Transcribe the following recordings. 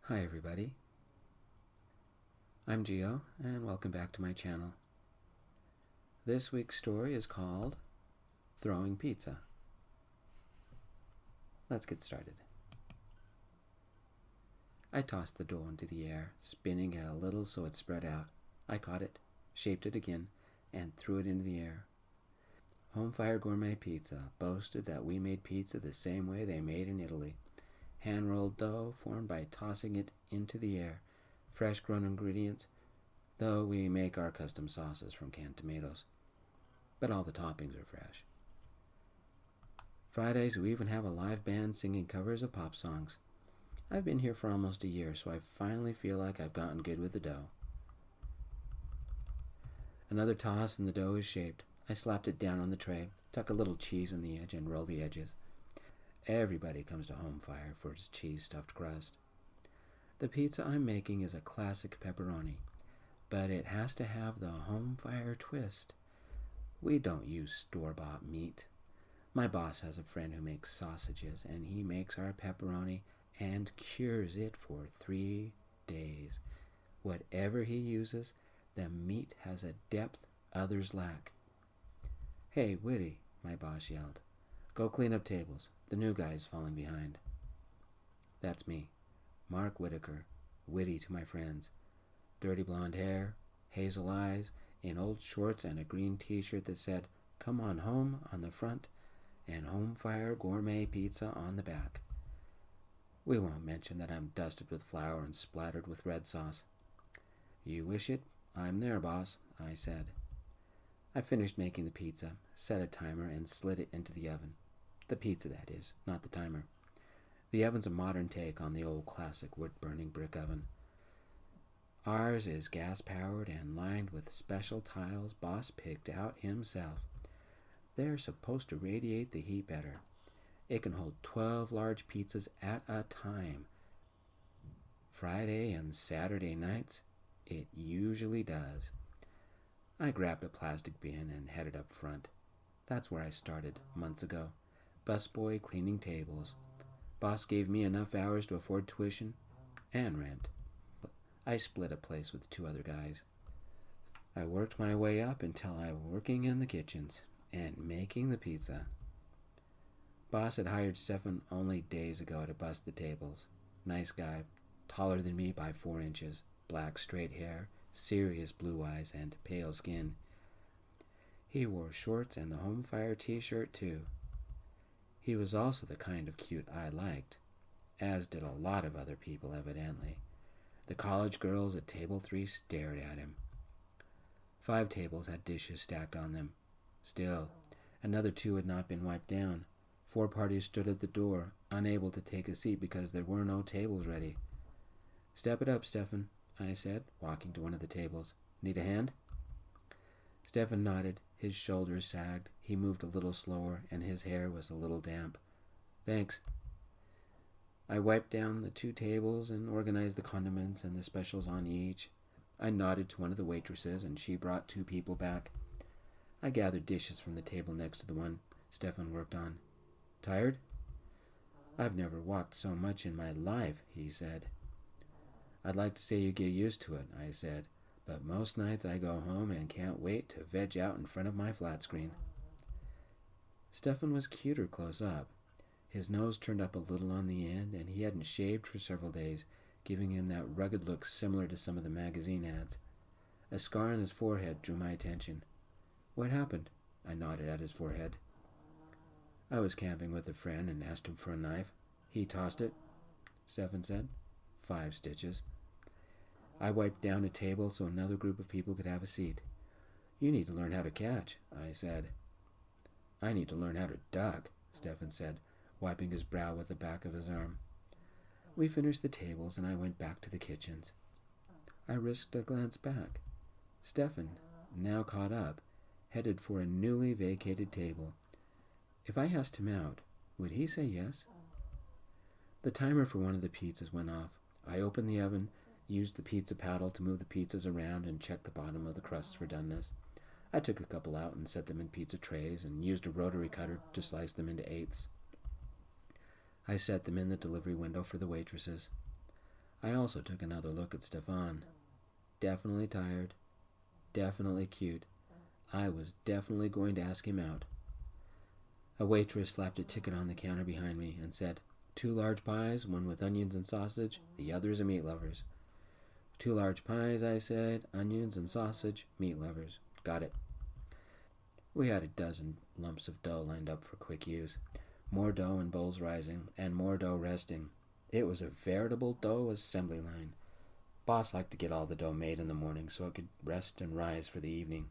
Hi everybody, I'm Gio and welcome back to my channel. This week's story is called Throwing Pizza. Let's get started. I tossed the dough into the air, spinning it a little so it spread out. I caught it, shaped it again, and threw it into the air. Home Fire Gourmet Pizza boasted that we made pizza the same way they made in Italy. Hand-rolled dough formed by tossing it into the air. Fresh grown ingredients, though we make our custom sauces from canned tomatoes. But all the toppings are fresh. Fridays we even have a live band singing covers of pop songs. I've been here for almost a year, so I finally feel like I've gotten good with the dough. Another toss and the dough is shaped. I slapped it down on the tray, tuck a little cheese on the edge, and roll the edges. Everybody comes to Home Fire for its cheese-stuffed crust. The pizza I'm making is a classic pepperoni, but it has to have the Home Fire twist. We don't use store-bought meat. My boss has a friend who makes sausages, and he makes our pepperoni and cures it for 3 days. Whatever he uses, the meat has a depth others lack. "Hey, Whitty," my boss yelled. "Go clean up tables. The new guy is falling behind." That's me, Mark Whitaker, witty to my friends. Dirty blonde hair, hazel eyes, in old shorts and a green t-shirt that said, "Come on home" on the front, and Home Fire Gourmet Pizza on the back. We won't mention that I'm dusted with flour and splattered with red sauce. "You wish it? I'm there, boss," I said. I finished making the pizza, set a timer, and slid it into the oven. The pizza, that is, not the timer. The oven's a modern take on the old classic wood-burning brick oven. Ours is gas-powered and lined with special tiles Boss picked out himself. They're supposed to radiate the heat better. It can hold 12 large pizzas at a time. Friday and Saturday nights, it usually does. I grabbed a plastic bin and headed up front. That's where I started, months ago. Busboy cleaning tables. Boss gave me enough hours to afford tuition and rent. I split a place with 2 other guys. I worked my way up until I was working in the kitchens and making the pizza. Boss had hired Stefan only days ago to bust the tables. Nice guy, taller than me by 4 inches, black straight hair, serious blue eyes, and pale skin. He wore shorts and the Home Fire t-shirt too. He was also the kind of cute I liked, as did a lot of other people evidently. The college girls at table 3 stared at him. 5 tables had dishes stacked on them. Still, another 2 had not been wiped down. 4 parties stood at the door, unable to take a seat because there were no tables ready. "Step it up, Stefan," I said, walking to one of the tables. "Need a hand?" Stefan nodded. His shoulders sagged. He moved a little slower, and his hair was a little damp. "Thanks." I wiped down the 2 tables and organized the condiments and the specials on each. I nodded to one of the waitresses, and she brought 2 people back. I gathered dishes from the table next to the one Stefan worked on. "Tired?" "I've never walked so much in my life," he said. "I'd like to say you get used to it," I said, "but most nights I go home and can't wait to veg out in front of my flat screen." Stefan was cuter close up. His nose turned up a little on the end, and he hadn't shaved for several days, giving him that rugged look similar to some of the magazine ads. A scar on his forehead drew my attention. "What happened?" I nodded at his forehead. "I was camping with a friend and asked him for a knife. He tossed it," Stefan said. 5 stitches. I wiped down a table so another group of people could have a seat. "You need to learn how to catch," I said. "I need to learn how to duck," Stefan said, wiping his brow with the back of his arm. We finished the tables and I went back to the kitchens. I risked a glance back. Stefan, now caught up, headed for a newly vacated table. If I asked him out, would he say yes? The timer for one of the pizzas went off. I opened the oven, used the pizza paddle to move the pizzas around, and checked the bottom of the crusts for doneness. I took a couple out and set them in pizza trays and used a rotary cutter to slice them into eighths. I set them in the delivery window for the waitresses. I also took another look at Stefan. Definitely tired, definitely cute. I was definitely going to ask him out. A waitress slapped a ticket on the counter behind me and said, 2 large pies, one with onions and sausage, the others are meat lovers. 2 large pies, I said, onions and sausage, meat lovers. Got it. We had a dozen lumps of dough lined up for quick use. More dough in bowls rising, and more dough resting. It was a veritable dough assembly line. Boss liked to get all the dough made in the morning so it could rest and rise for the evening.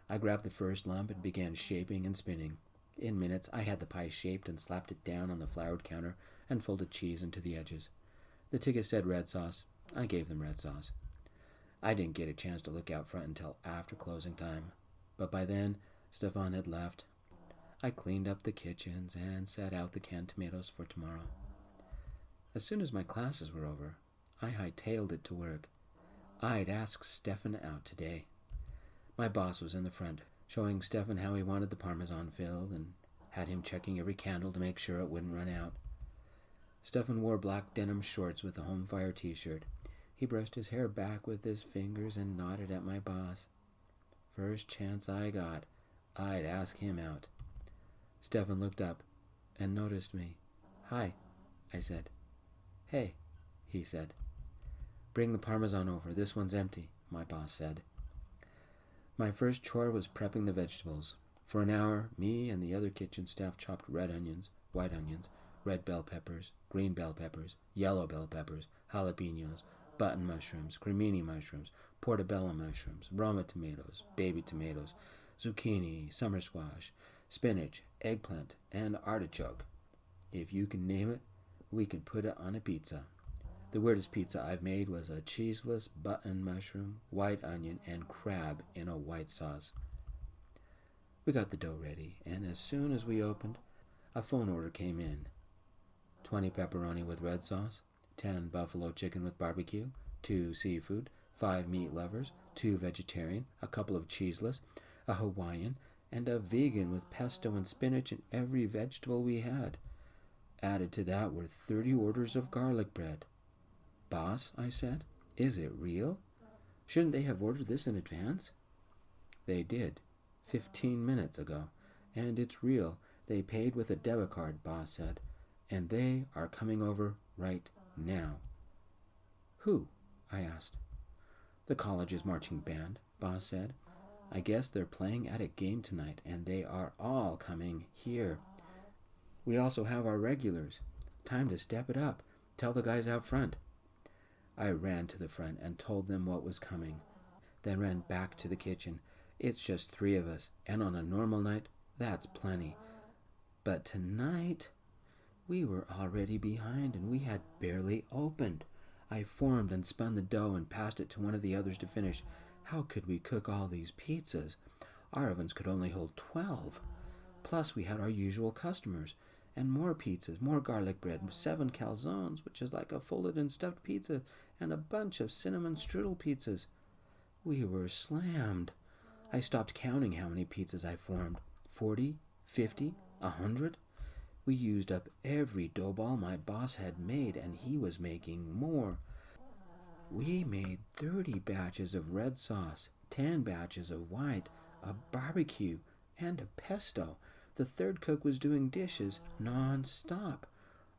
I grabbed the first lump and began shaping and spinning. In minutes, I had the pie shaped and slapped it down on the floured counter and folded cheese into the edges. The ticket said red sauce. I gave them red sauce. I didn't get a chance to look out front until after closing time, but by then, Stefan had left. I cleaned up the kitchens and set out the canned tomatoes for tomorrow. As soon as my classes were over, I hightailed it to work. I'd asked Stefan out today. My boss was in the front, showing Stefan how he wanted the Parmesan filled and had him checking every candle to make sure it wouldn't run out. Stefan wore black denim shorts with a home fire t-shirt. He brushed his hair back with his fingers and nodded at my boss. First chance I got, I'd ask him out. Stefan looked up and noticed me. Hi, I said. Hey, he said. Bring the Parmesan over. This one's empty, my boss said. My first chore was prepping the vegetables. For an hour, me and the other kitchen staff chopped red onions, white onions, red bell peppers, green bell peppers, yellow bell peppers, jalapenos, button mushrooms, cremini mushrooms, portobello mushrooms, Roma tomatoes, baby tomatoes, zucchini, summer squash, spinach, eggplant, and artichoke. If you can name it, we can put it on a pizza. The weirdest pizza I've made was a cheeseless button mushroom, white onion, and crab in a white sauce. We got the dough ready, and as soon as we opened, a phone order came in. 20 pepperoni with red sauce, 10 buffalo chicken with barbecue, 2 seafood, 5 meat lovers, 2 vegetarian, a couple of cheeseless, a Hawaiian, and a vegan with pesto and spinach and every vegetable we had. Added to that were 30 orders of garlic bread. Boss, I said, is it real? Shouldn't they have ordered this in advance? They did, 15 minutes ago, and it's real. They paid with a debit card, Boss said, and they are coming over right now. Who? I asked. The college's marching band, Boss said. I guess they're playing at a game tonight, and they are all coming here. We also have our regulars. Time to step it up. Tell the guys out front. I ran to the front and told them what was coming, then ran back to the kitchen. It's just 3 of us, and on a normal night, that's plenty. But tonight, we were already behind, and we had barely opened. I formed and spun the dough and passed it to one of the others to finish. How could we cook all these pizzas? Our ovens could only hold 12. Plus, we had our usual customers. And more pizzas, more garlic bread, 7 calzones, which is like a folded and stuffed pizza, and a bunch of cinnamon strudel pizzas. We were slammed. I stopped counting how many pizzas I formed. 40, 50, 100? We used up every dough ball my boss had made, and he was making more. We made 30 batches of red sauce, 10 batches of white, a barbecue, and a pesto. The third cook was doing dishes non-stop.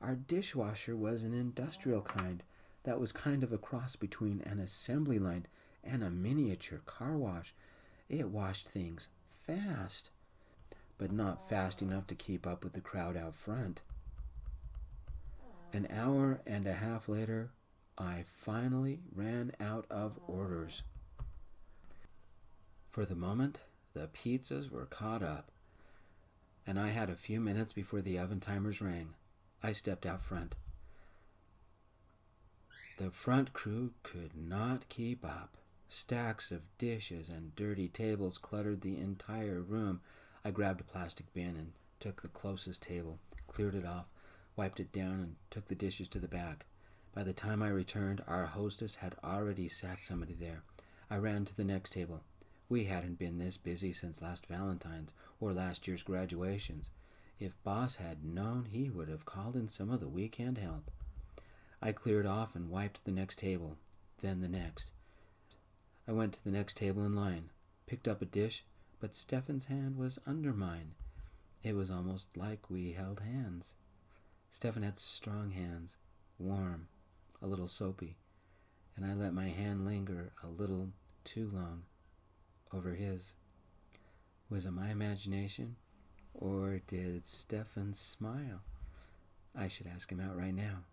Our dishwasher was an industrial kind that was kind of a cross between an assembly line and a miniature car wash. It washed things fast, but not fast enough to keep up with the crowd out front. An hour and a half later, I finally ran out of orders. For the moment, the pizzas were caught up, and I had a few minutes before the oven timers rang. I stepped out front. The front crew could not keep up. Stacks of dishes and dirty tables cluttered the entire room. I grabbed a plastic bin and took the closest table, cleared it off, wiped it down, and took the dishes to the back. By the time I returned, our hostess had already sat somebody there. I ran to the next table. We hadn't been this busy since last Valentine's or last year's graduations. If Boss had known, he would have called in some of the weekend help. I cleared off and wiped the next table, then the next. I went to the next table in line, picked up a dish, but Stefan's hand was under mine. It was almost like we held hands. Stefan had strong hands, warm, a little soapy, and I let my hand linger a little too long over his. Was it my imagination, or did Stefan smile? I should ask him out right now.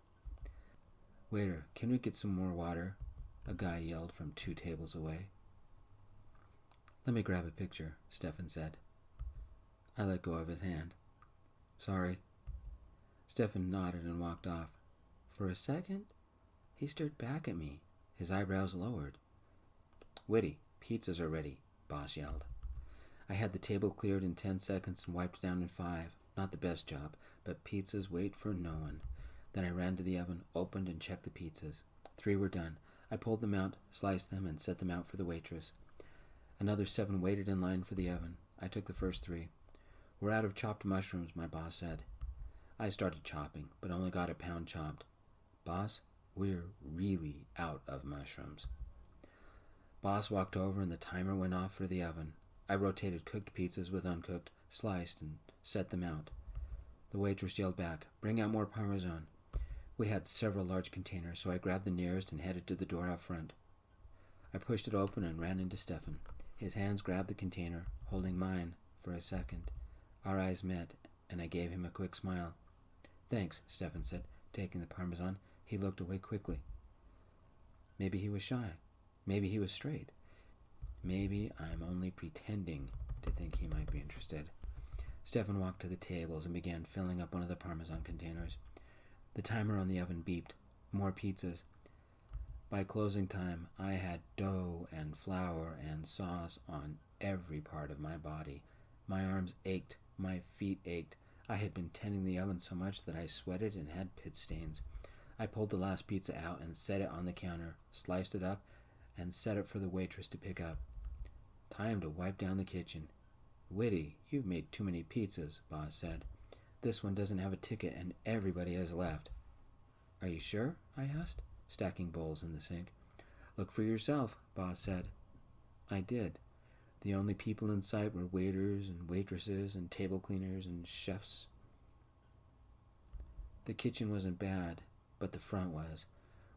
Waiter, can we get some more water? A guy yelled from 2 tables away. Let me grab a picture, Stefan said. I let go of his hand. Sorry. Stefan nodded and walked off. For a second, he stared back at me, his eyebrows lowered. Whitty, pizzas are ready, boss yelled. I had the table cleared in 10 seconds and wiped down in 5. Not the best job, but pizzas wait for no one. Then I ran to the oven, opened and checked the pizzas. 3 were done. I pulled them out, sliced them, and set them out for the waitress. Another 7 waited in line for the oven. I took the first 3. We're out of chopped mushrooms, my boss said. I started chopping, but only got a pound chopped. Boss, we're really out of mushrooms. Boss walked over and the timer went off for the oven. I rotated cooked pizzas with uncooked, sliced, and set them out. The waitress yelled back, bring out more Parmesan. We had several large containers, so I grabbed the nearest and headed to the door out front. I pushed it open and ran into Stefan. His hands grabbed the container, holding mine for a second. Our eyes met, and I gave him a quick smile. Thanks, Stefan said, taking the Parmesan. He looked away quickly. Maybe he was shy. Maybe he was straight. Maybe I'm only pretending to think he might be interested. Stefan walked to the tables and began filling up one of the Parmesan containers. The timer on the oven beeped. More pizzas. By closing time, I had dough and flour and sauce on every part of my body. My arms ached. My feet ached. I had been tending the oven so much that I sweated and had pit stains. I pulled the last pizza out and set it on the counter, sliced it up, and set it for the waitress to pick up. Time to wipe down the kitchen. Whitty, you've made too many pizzas, boss said. This one doesn't have a ticket and everybody has left. Are you sure? I asked, stacking bowls in the sink. Look for yourself, boss said. I did. The only people in sight were waiters and waitresses and table cleaners and chefs. The kitchen wasn't bad, but the front was.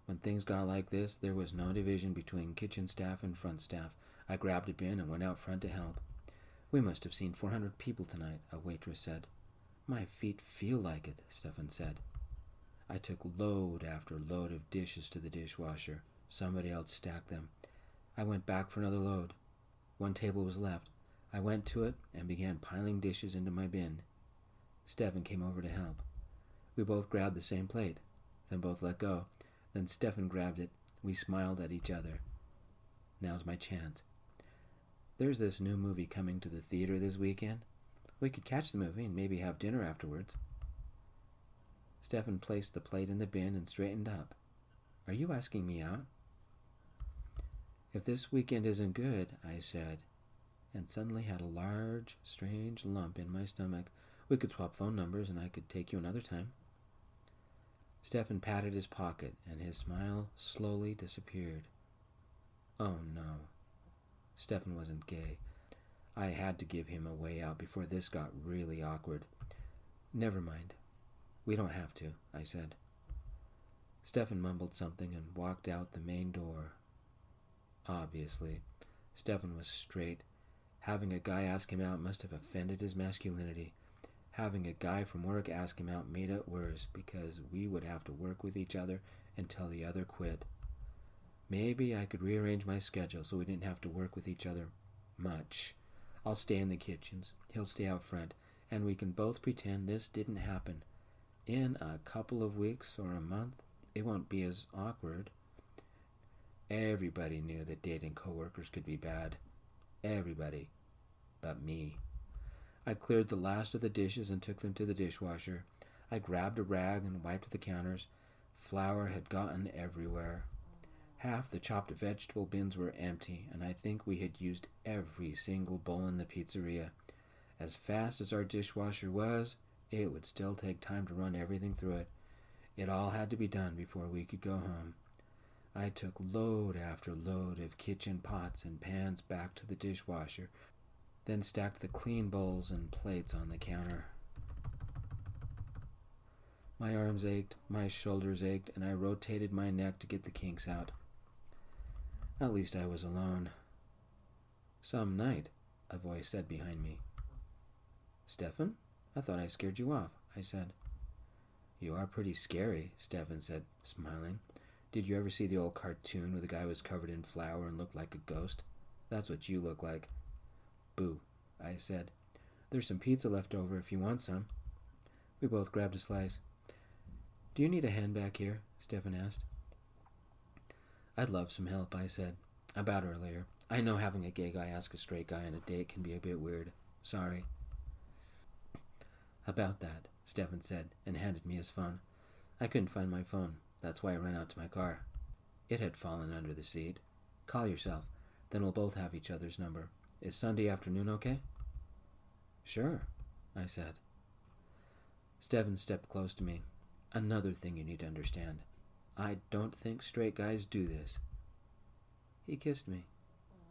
When things got like this, there was no division between kitchen staff and front staff. I grabbed a bin and went out front to help. We must have seen 400 people tonight, a waitress said. My feet feel like it, Stefan said. I took load after load of dishes to the dishwasher. Somebody else stacked them. I went back for another load. 1 table was left. I went to it and began piling dishes into my bin. Stefan came over to help. We both grabbed the same plate, then both let go. Then Stefan grabbed it. We smiled at each other. Now's my chance. There's this new movie coming to the theater this weekend. We could catch the movie and maybe have dinner afterwards. Stefan placed the plate in the bin and straightened up. Are you asking me out? If this weekend isn't good, I said, and suddenly had a large, strange lump in my stomach. We could swap phone numbers and I could take you another time. Stefan patted his pocket and his smile slowly disappeared. Oh no. Stefan wasn't gay. I had to give him a way out before this got really awkward. Never mind. We don't have to, I said. Stefan mumbled something and walked out the main door. Obviously, Stefan was straight. Having a guy ask him out must have offended his masculinity. Having a guy from work ask him out made it worse because we would have to work with each other until the other quit. Maybe I could rearrange my schedule so we didn't have to work with each other much. I'll stay in the kitchens, he'll stay out front, and we can both pretend this didn't happen. In a couple of weeks or a month, it won't be as awkward. Everybody knew that dating coworkers could be bad. Everybody. But me. I cleared the last of the dishes and took them to the dishwasher. I grabbed a rag and wiped the counters. Flour had gotten everywhere. Half the chopped vegetable bins were empty, and I think we had used every single bowl in the pizzeria. As fast as our dishwasher was, it would still take time to run everything through it. It all had to be done before we could go home. I took load after load of kitchen pots and pans back to the dishwasher, then stacked the clean bowls and plates on the counter. My arms ached, my shoulders ached, and I rotated my neck to get the kinks out. At least I was alone. "Some night," a voice said behind me. "Stefan? I thought I scared you off," I said. "You are pretty scary," Stefan said, smiling. "Did you ever see the old cartoon where the guy was covered in flour and looked like a ghost? That's what you look like." "Boo," I said. "There's some pizza left over if you want some." We both grabbed a slice. "Do you need a hand back here?" Stefan asked. "I'd love some help," I said. "About earlier. I know having a gay guy ask a straight guy on a date can be a bit weird. Sorry." "About that," Stefan said, and handed me his phone. I couldn't find my phone. That's why I ran out to my car. It had fallen under the seat. "Call yourself. Then we'll both have each other's number. Is Sunday afternoon okay?" "Sure," I said. Stefan stepped close to me. "Another thing you need to understand. I don't think straight guys do this." He kissed me.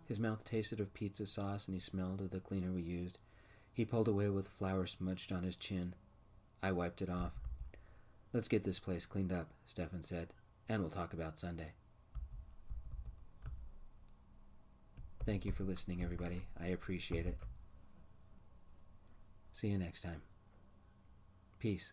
His mouth tasted of pizza sauce and he smelled of the cleaner we used. He pulled away with flour smudged on his chin. I wiped it off. "Let's get this place cleaned up," Stefan said, "and we'll talk about Sunday." Thank you for listening, everybody. I appreciate it. See you next time. Peace.